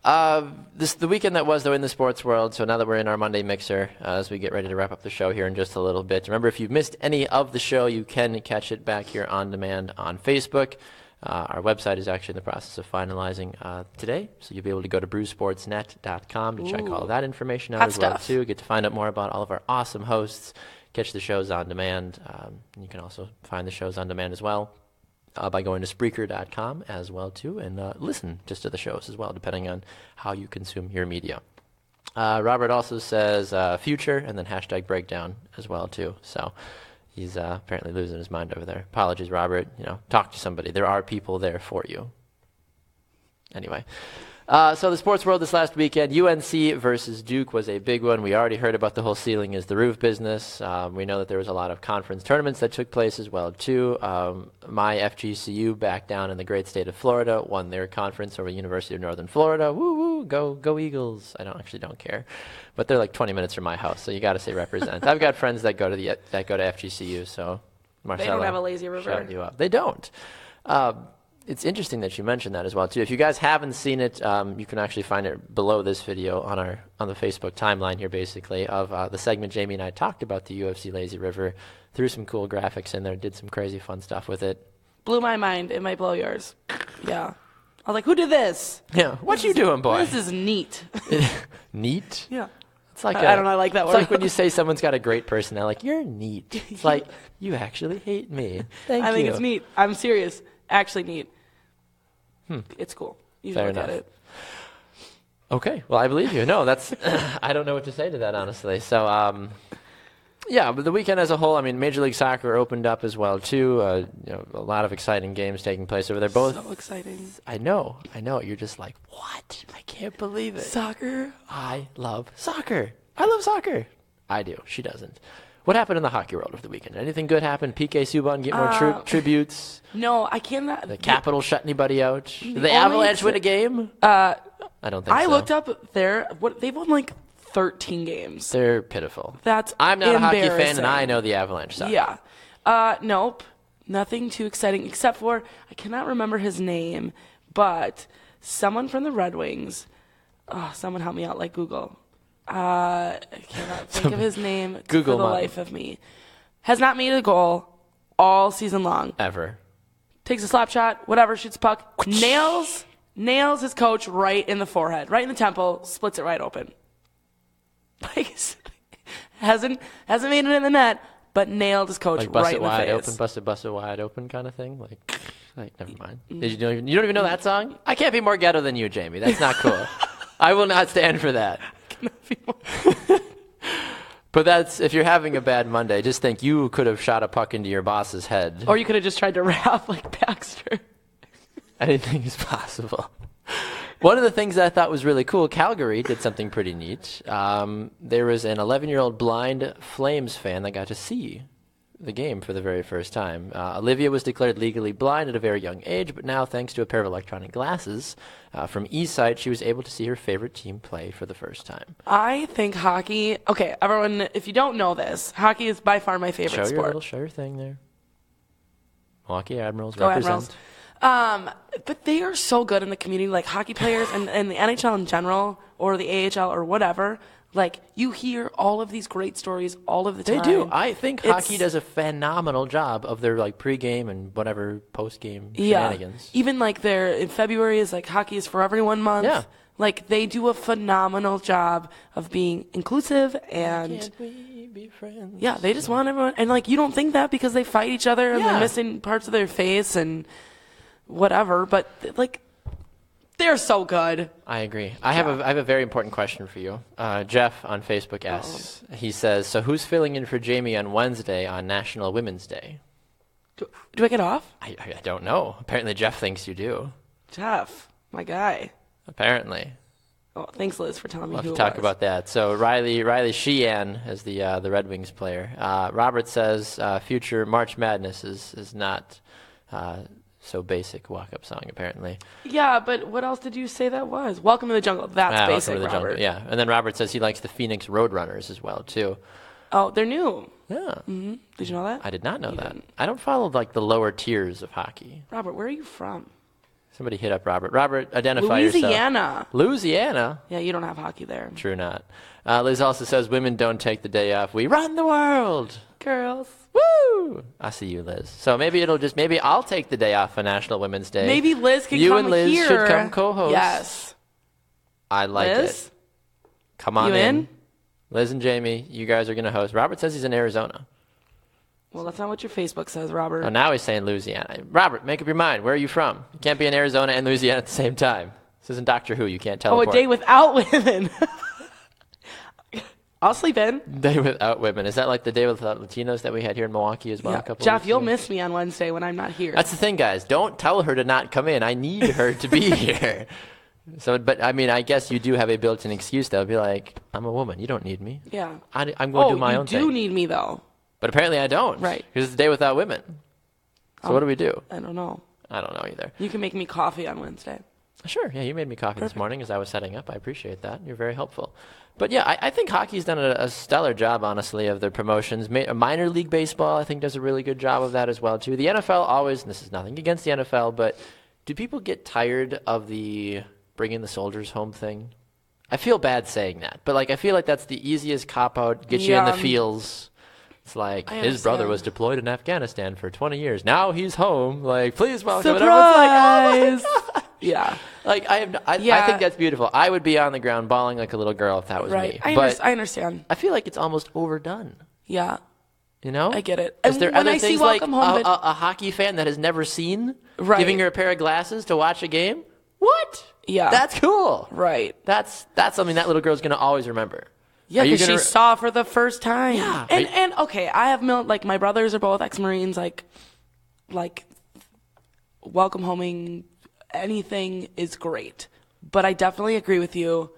the weekend that was, though, in the sports world, so now that we're in our Monday mixer, as we get ready to wrap up the show here in just a little bit, remember, if you've missed any of the show, you can catch it back here on demand on Facebook. Our website is actually in the process of finalizing today, so you'll be able to go to brewsportsnet.com to check all that information out as well, too. Get to find out more about all of our awesome hosts, catch the shows on demand. You can also find the shows on demand as well. By going to Spreaker.com as well, too, and listen just to the shows as well, depending on how you consume your media. Robert also says future and then hashtag breakdown as well, too. So he's apparently losing his mind over there. Apologies, Robert. Talk to somebody. There are people there for you. Anyway. So the sports world this last weekend, UNC versus Duke was a big one. We already heard about the whole ceiling is the roof business. We know that there was a lot of conference tournaments that took place as well, too. My FGCU back down in the great state of Florida won their conference over University of Northern Florida. Woo, woo, go Eagles. I don't care. But they're like 20 minutes from my house, so you got to say represent. I've got friends that go to FGCU, so Marcella, they don't have a lazy river. Shout you up. They don't. It's interesting that you mentioned that as well, too. If you guys haven't seen it, you can actually find it below this video on the Facebook timeline here, basically, of the segment Jamie and I talked about the UFC Lazy River, threw some cool graphics in there, did some crazy fun stuff with it. Blew my mind. It might blow yours. Yeah. I was like, who did this? Yeah. What you doing, boy? This is neat. Neat? Yeah. It's like I don't know. I like that word. It's like when you say someone's got a great personality, like, you're neat. It's like, you actually hate me. Thank you. I think it's neat. I'm serious. Actually neat. It's cool. You Fair look enough. at it. Okay. Well, I believe you. No, that's I don't know what to say to that, honestly. So, yeah, but the weekend as a whole, I mean, Major League Soccer opened up as well, too. A lot of exciting games taking place over there. Both so exciting. I know. You're just like, what? I can't believe it. Soccer? I love soccer. I love soccer. I do. She doesn't. What happened in the hockey world over the weekend? Anything good happen? PK Subban get more tributes? No, I cannot. The Capitals shut anybody out? Did the Avalanche win a game? I don't think so. I looked up they've won like 13 games. They're pitiful. I'm not a hockey fan, and I know the Avalanche suck. Yeah. Nope. Nothing too exciting except for I cannot remember his name, but someone from the Red Wings. Oh, someone help me out, like Google. I cannot think of his name Google for the life of me. Has not made a goal all season long. Ever. Takes a slap shot, whatever, shoots a puck, nails his coach right in the forehead, right in the temple, splits it right open. Like, hasn't made it in the net, but nailed his coach Like right in the face. Busted wide open kind of thing. Like never mind. You don't even know that song? I can't be more ghetto than you, Jamie. That's not cool. I will not stand for that. But that's, if you're having a bad Monday, just think you could have shot a puck into your boss's head. Or you could have just tried to rap like Baxter. Anything is possible. One of the things that I thought was really cool, Calgary did something pretty neat. There was an 11-year-old blind Flames fan that got to see the game for the very first time. Olivia was declared legally blind at a very young age, but now, thanks to a pair of electronic glasses from eSight, she was able to see her favorite team play for the first time. I think hockey, okay, everyone, if you don't know this, hockey is by far my favorite sport. Show your thing there. Milwaukee Admirals Go represent. Admirals. But they are so good in the community, like hockey players and the NHL in general, or the AHL or whatever. Like, you hear all of these great stories all of the time. They do. I think hockey does a phenomenal job of their like pregame and whatever postgame shenanigans. Even like in February is like Hockey is for Everyone month. Yeah. Like, they do a phenomenal job of being inclusive and Can't we be friends? yeah, they just want everyone, and like, you don't think that because they fight each other and they're missing parts of their face and whatever, but like, they're so good. I agree. I have a very important question for you. Jeff on Facebook asks, he says, so who's filling in for Jamie on Wednesday on National Women's Day? Do I get off? I don't know. Apparently Jeff thinks you do. Jeff, my guy. Apparently. Oh, thanks, Liz, for telling me We'll have who to talk it was. about that. So Riley Sheehan is the Red Wings player. Robert says future March Madness is not so basic walk-up song, apparently. Yeah, but what else did you say that was? Welcome to the Jungle. That's basic, Welcome to the Robert. Jungle. Yeah, and then Robert says he likes the Phoenix Roadrunners as well, too. Oh, they're new. Yeah. Mm-hmm. Did you know that? I did not know that. I don't follow like the lower tiers of hockey. Robert, where are you from? Somebody hit up Robert. Robert, identify yourself. Louisiana. Louisiana? Yeah, you don't have hockey there. True not. Liz also says women don't take the day off. We run the world. Girls. Woo! I see you, Liz. So maybe I'll take the day off for National Women's Day. Maybe Liz can you come and Liz here. should come co-host. Yes. I like Liz? it. Come on You in? Liz and Jamie, you guys are going to host. Robert says he's in Arizona. Well, that's not what your Facebook says, Robert. Oh, now he's saying Louisiana. Robert, make up your mind. Where are you from? You can't be in Arizona and Louisiana at the same time. This isn't Doctor Who. You can't teleport. Oh, a day without women. I'll sleep in. Day without women. Is that like the day without Latinos that we had here in Milwaukee as well? Yeah. A couple Jeff, weeks you'll ago? miss me on Wednesday when I'm not here. That's the thing, guys. Don't tell her to not come in. I need her to be here. So, but I mean, I guess you do have a built-in excuse. They'll be like, "I'm a woman. You don't need me. Yeah. I'm going to do my own thing." You do need me, though. But apparently, I don't. Right. Because it's a day without women. So what do we do? I don't know. I don't know either. You can make me coffee on Wednesday. Sure. Yeah, you made me coffee this morning as I was setting up. I appreciate that. You're very helpful. But yeah, I think hockey's done a stellar job, honestly, of their promotions. Minor league baseball, I think, does a really good job of that as well, too. The NFL always, and this is nothing against the NFL, but do people get tired of the bringing the soldiers home thing? I feel bad saying that, but like I feel like that's the easiest cop-out, get you in the feels. It's like his brother was deployed in Afghanistan for 20 years. Now he's home. Like, please welcome. Surprise! Yeah. Like I think that's beautiful. I would be on the ground bawling like a little girl if that was me. I understand. I feel like it's almost overdone. Yeah. You know? I get it. Is there when other I see things like Welcome Home, a hockey fan that has never seen Right. giving her a pair of glasses to watch a game? What? Yeah. That's cool. Right. That's something that little girl's going to always remember. Yeah, because she saw for the first time. Yeah. And okay, I have like my brothers are both ex-Marines. Like welcome homing, anything is great. But I definitely agree with you.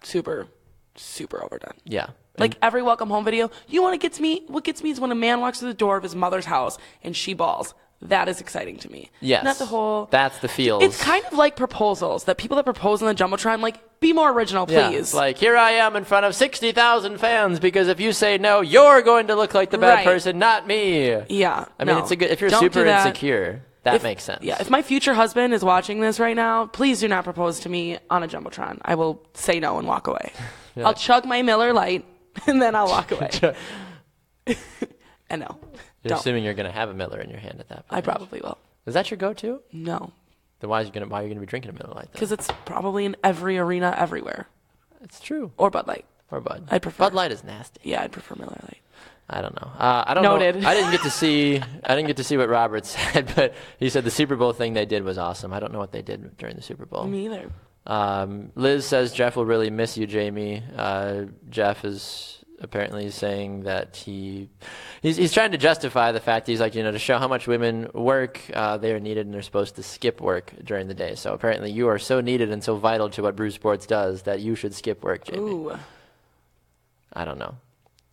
Super, super overdone. Yeah. Like every welcome home video, what gets me is when a man walks through the door of his mother's house and she bawls. That is exciting to me. Yes. Not the whole. That's the feels. It's kind of like proposals, that people that propose on the Jumbotron, like, be more original, please. Yeah, like, here I am in front of 60,000 fans because if you say no, you're going to look like the bad person, not me. Yeah. I mean, it's a good, if you're super insecure, That makes sense. Yeah, if my future husband is watching this right now, please do not propose to me on a Jumbotron. I will say no and walk away. I'll chug my Miller Lite, and then I'll walk away. And no. You're assuming you're going to have a Miller in your hand at that point. I probably will. Is that your go-to? No. Then why are you going to be drinking a Miller Lite? Because it's probably in every arena everywhere. It's true. Or Bud Light. Or Bud. I prefer. Bud Light is nasty. Yeah, I'd prefer Miller Lite. I don't know. I don't Noted. know. I didn't get to see what Robert said, but he said the Super Bowl thing they did was awesome. I don't know what they did during the Super Bowl. Me either. Liz says Jeff will really miss you, Jaymee. Jeff is apparently saying that he's trying to justify the fact he's like, to show how much women work, they are needed and they're supposed to skip work during the day. So apparently you are so needed and so vital to what Brew Sports does that you should skip work, Jaymee. Ooh. I don't know.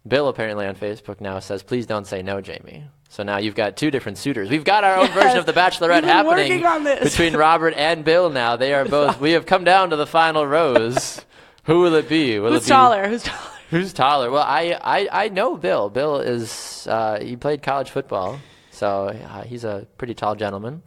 Bill apparently on Facebook now says, please don't say no, Jaymee. So now you've got two different suitors. We've got our own version of The Bachelorette happening between Robert and Bill now. They are both, we have come down to the final rose. Who will it be? Who's taller? Who's taller? Well, I know Bill. Bill is, he played college football, so he's a pretty tall gentleman.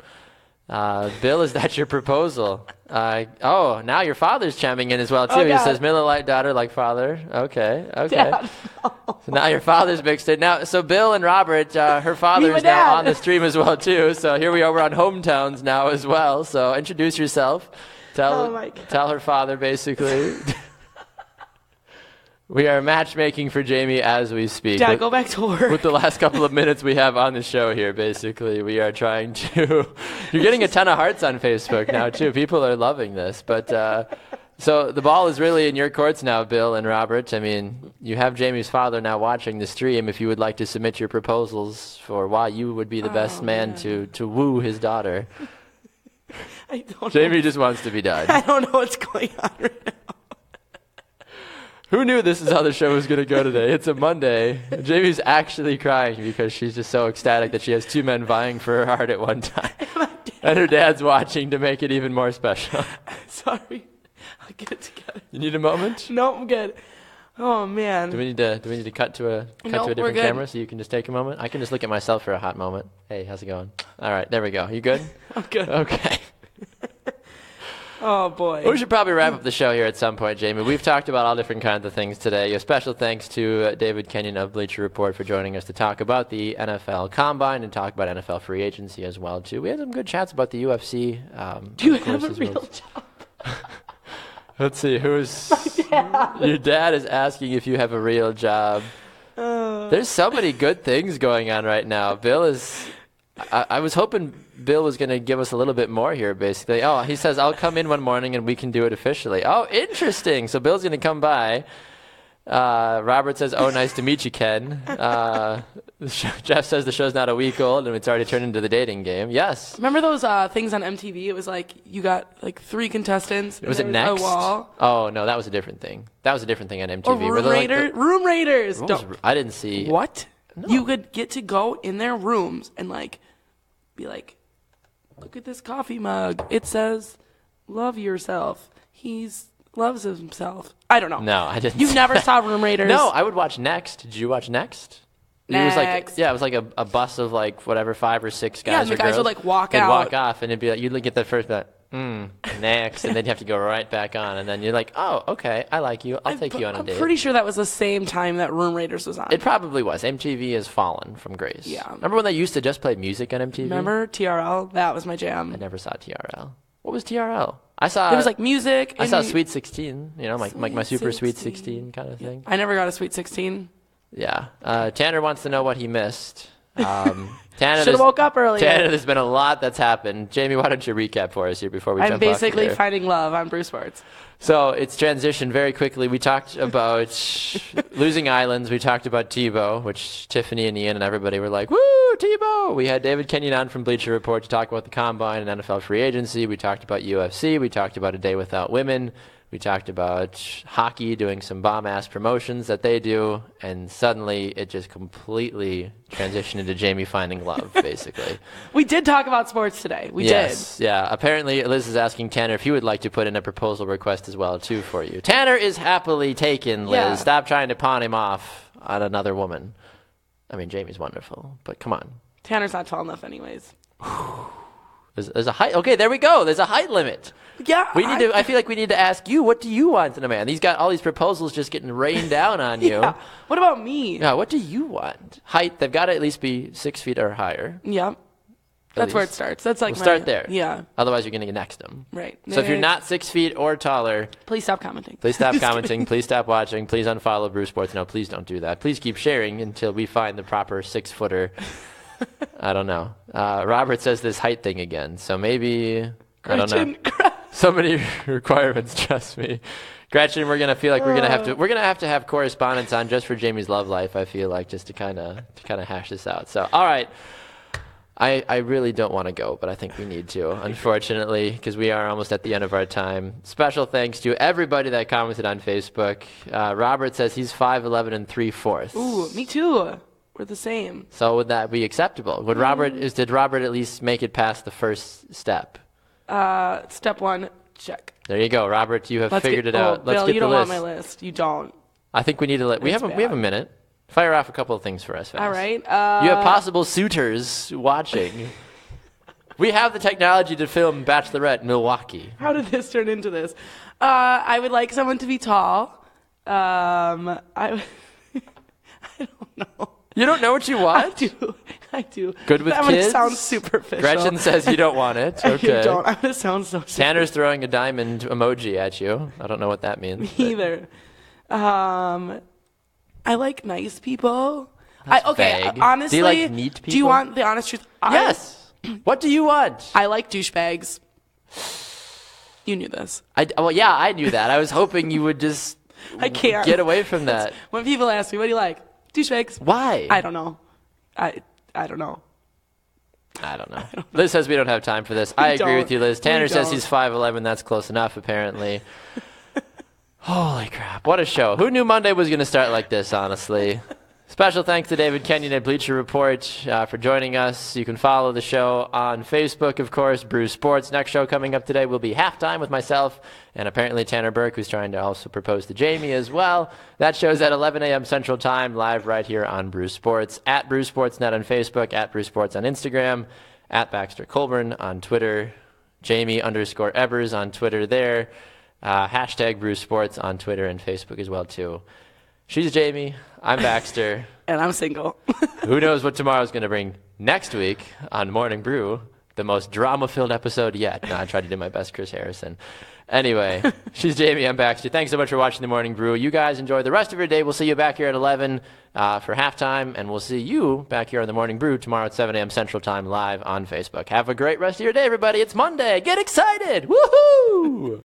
Bill, is that your proposal? Now your father's chiming in as well, too. Oh, he says, Miller Lite daughter like father. Okay. Dad, no. So now your father's mixed in. Now, so Bill and Robert, her father is now on the stream as well, too. So here we are. We're on Hometowns now as well. So introduce yourself. Tell her father, basically. We are matchmaking for Jaymee as we speak. Dad, go back to work. With the last couple of minutes we have on the show here, basically, we are trying to... You're getting a ton of hearts on Facebook now, too. People are loving this. But so the ball is really in your courts now, Bill and Robert. I mean, you have Jaymee's father now watching the stream. If you would like to submit your proposals for why you would be the best man to woo his daughter. I don't Jaymee know. just wants to be done. I don't know what's going on right now. Who knew this is how the show was going to go today? It's a Monday. Jamie's actually crying because she's just so ecstatic that she has two men vying for her heart at one time. And her dad's watching to make it even more special. Sorry. I'll get it together. You need a moment? No, I'm good. Oh, man. Do we need to cut to a different camera so you can just take a moment? I can just look at myself for a hot moment. Hey, how's it going? All right, there we go. You good? I'm good. Okay. Oh, boy. We should probably wrap up the show here at some point, Jaymee. We've talked about all different kinds of things today. A special thanks to David Kenyon of Bleacher Report for joining us to talk about the NFL Combine and talk about NFL free agency as well, too. We had some good chats about the UFC. Do you have a real job? Let's see. Your dad is asking if you have a real job. There's so many good things going on right now. Bill is... I was hoping Bill was going to give us a little bit more here, basically. Oh, he says, I'll come in one morning and we can do it officially. Oh, interesting. So Bill's going to come by. Robert says, oh, nice to meet you, Ken. Jeff says the show's not a week old and it's already turned into the dating game. Yes. Remember those things on MTV? It was like you got like 3 contestants. Was it Next? A wall. Oh, no, that was a different thing. That was a different thing on MTV. Or Room Raiders. I didn't see. What? No. You could get to go in their rooms and like be like, look at this coffee mug. It says, love yourself. He loves himself. I don't know. No, I didn't. You never saw Room Raiders? No, I would watch Next. Did you watch Next? Next. It was like a bus of like whatever 5 or 6 guys. Yeah, and the guys girls. would like walk They'd out. walk off, and it'd be like you'd get that first bit. Next, and then you have to go right back on, and then you're like, oh, okay, I like you. I'll take you on a date. I'm pretty sure that was the same time that Room Raiders was on. It probably was. MTV has fallen from grace. Yeah. Remember when they used to just play music on MTV? Remember TRL? That was my jam. I never saw TRL. What was TRL? I saw. It was like music. I saw Sweet 16. like my super Sweet 16 kind of thing. I never got a Sweet 16. Yeah. Tanner wants to know what he missed. Tanner, should have woke up earlier. Tanner, there's been a lot that's happened. Jaymee, why don't you recap for us here before we jump off I'm basically here. finding love on Brew Sports. So it's transitioned very quickly. We talked about losing islands. We talked about Tebow, which Tiffany and Ian and everybody were like, woo, Tebow. We had David Kenyon on from Bleacher Report to talk about the Combine and NFL free agency. We talked about UFC. We talked about a day without women. We talked about hockey doing some bomb-ass promotions that they do, and suddenly it just completely transitioned into Jaymee finding love, basically. We did talk about sports today. We did. Yeah. Apparently, Liz is asking Tanner if he would like to put in a proposal request as well, too, for you. Tanner is happily taken, Liz. Yeah. Stop trying to pawn him off on another woman. I mean, Jamie's wonderful, but come on. Tanner's not tall enough anyways. There's a height. Okay, there we go. There's a height limit. Yeah. I feel like we need to ask you, what do you want in a man? He's got all these proposals just getting rained down on you. Yeah. What about me? Yeah, what do you want? Height, they've got to at least be 6 feet or higher. Yep. That's where it starts. That's like we'll start there. Yeah. Otherwise, you're going to get next them. Right. So if you're not 6 feet or taller, please stop commenting. Please stop commenting. Please stop watching. Please unfollow Brew Sports. No, please don't do that. Please keep sharing until we find the proper 6-footer. I don't know. Robert says this height thing again. So maybe, I don't know. So many requirements, trust me. Gretchen, we're gonna feel like we're gonna have to have correspondence on just for Jamie's love life. I feel like just to kind of hash this out. So all right. I really don't want to go, but I think we need to, unfortunately, because we are almost at the end of our time. Special thanks to everybody that commented on Facebook. Robert says he's 5'11" and 3/4. Ooh, me too. We're the same. So would that be acceptable? Did Robert at least make it past the first step? Step 1, check. There you go, Robert. You have figured it out. Let's Bill, get you the don't list. want my list. You don't. I think we need to we have a minute. Fire off a couple of things for us, fast. All right. You have possible suitors watching. We have the technology to film Bachelorette in Milwaukee. How did this turn into this? I would like someone to be tall. I don't know. You don't know what you want? I do. Good with kids? kids? That sounds superficial. Gretchen says you don't want it. Okay. You don't. I'm going to sound so superficial. Tanner's throwing a diamond emoji at you. I don't know what that means. Me either. I like nice people. Vague. Honestly, do you like neat people? Do you want the honest truth? Yes. What do you want? I like douchebags. You knew this. Well, yeah, I knew that. I was hoping you would just I can't get away from that. When people ask me, what do you like? Douchebags. Why? I don't know. I don't know. I don't know. Liz says we don't have time for this. I agree with you, Liz. Tanner says he's 5'11". That's close enough, apparently. Holy crap. What a show. Who knew Monday was going to start like this, honestly? Special thanks to David Kenyon at Bleacher Report for joining us. You can follow the show on Facebook, of course, Brew Sports. Next show coming up today will be Halftime with myself and apparently Tanner Burke, who's trying to also propose to Jamie as well. That show's at 11 a.m. Central Time, live right here on Brew Sports. At Brew Sportsnet on Facebook, at Brew Sports on Instagram, at Baxter Colburn on Twitter, Jamie_Ebers on Twitter there. Hashtag Brew Sports on Twitter and Facebook as well, too. She's Jamie. I'm Baxter. And I'm single. Who knows what tomorrow's going to bring next week on Morning Brew, the most drama-filled episode yet. No, I tried to do my best Chris Harrison. Anyway, she's Jamie. I'm Baxter. Thanks so much for watching the Morning Brew. You guys enjoy the rest of your day. We'll see you back here at 11 for halftime, and we'll see you back here on the Morning Brew tomorrow at 7 a.m. Central Time live on Facebook. Have a great rest of your day, everybody. It's Monday. Get excited. Woohoo!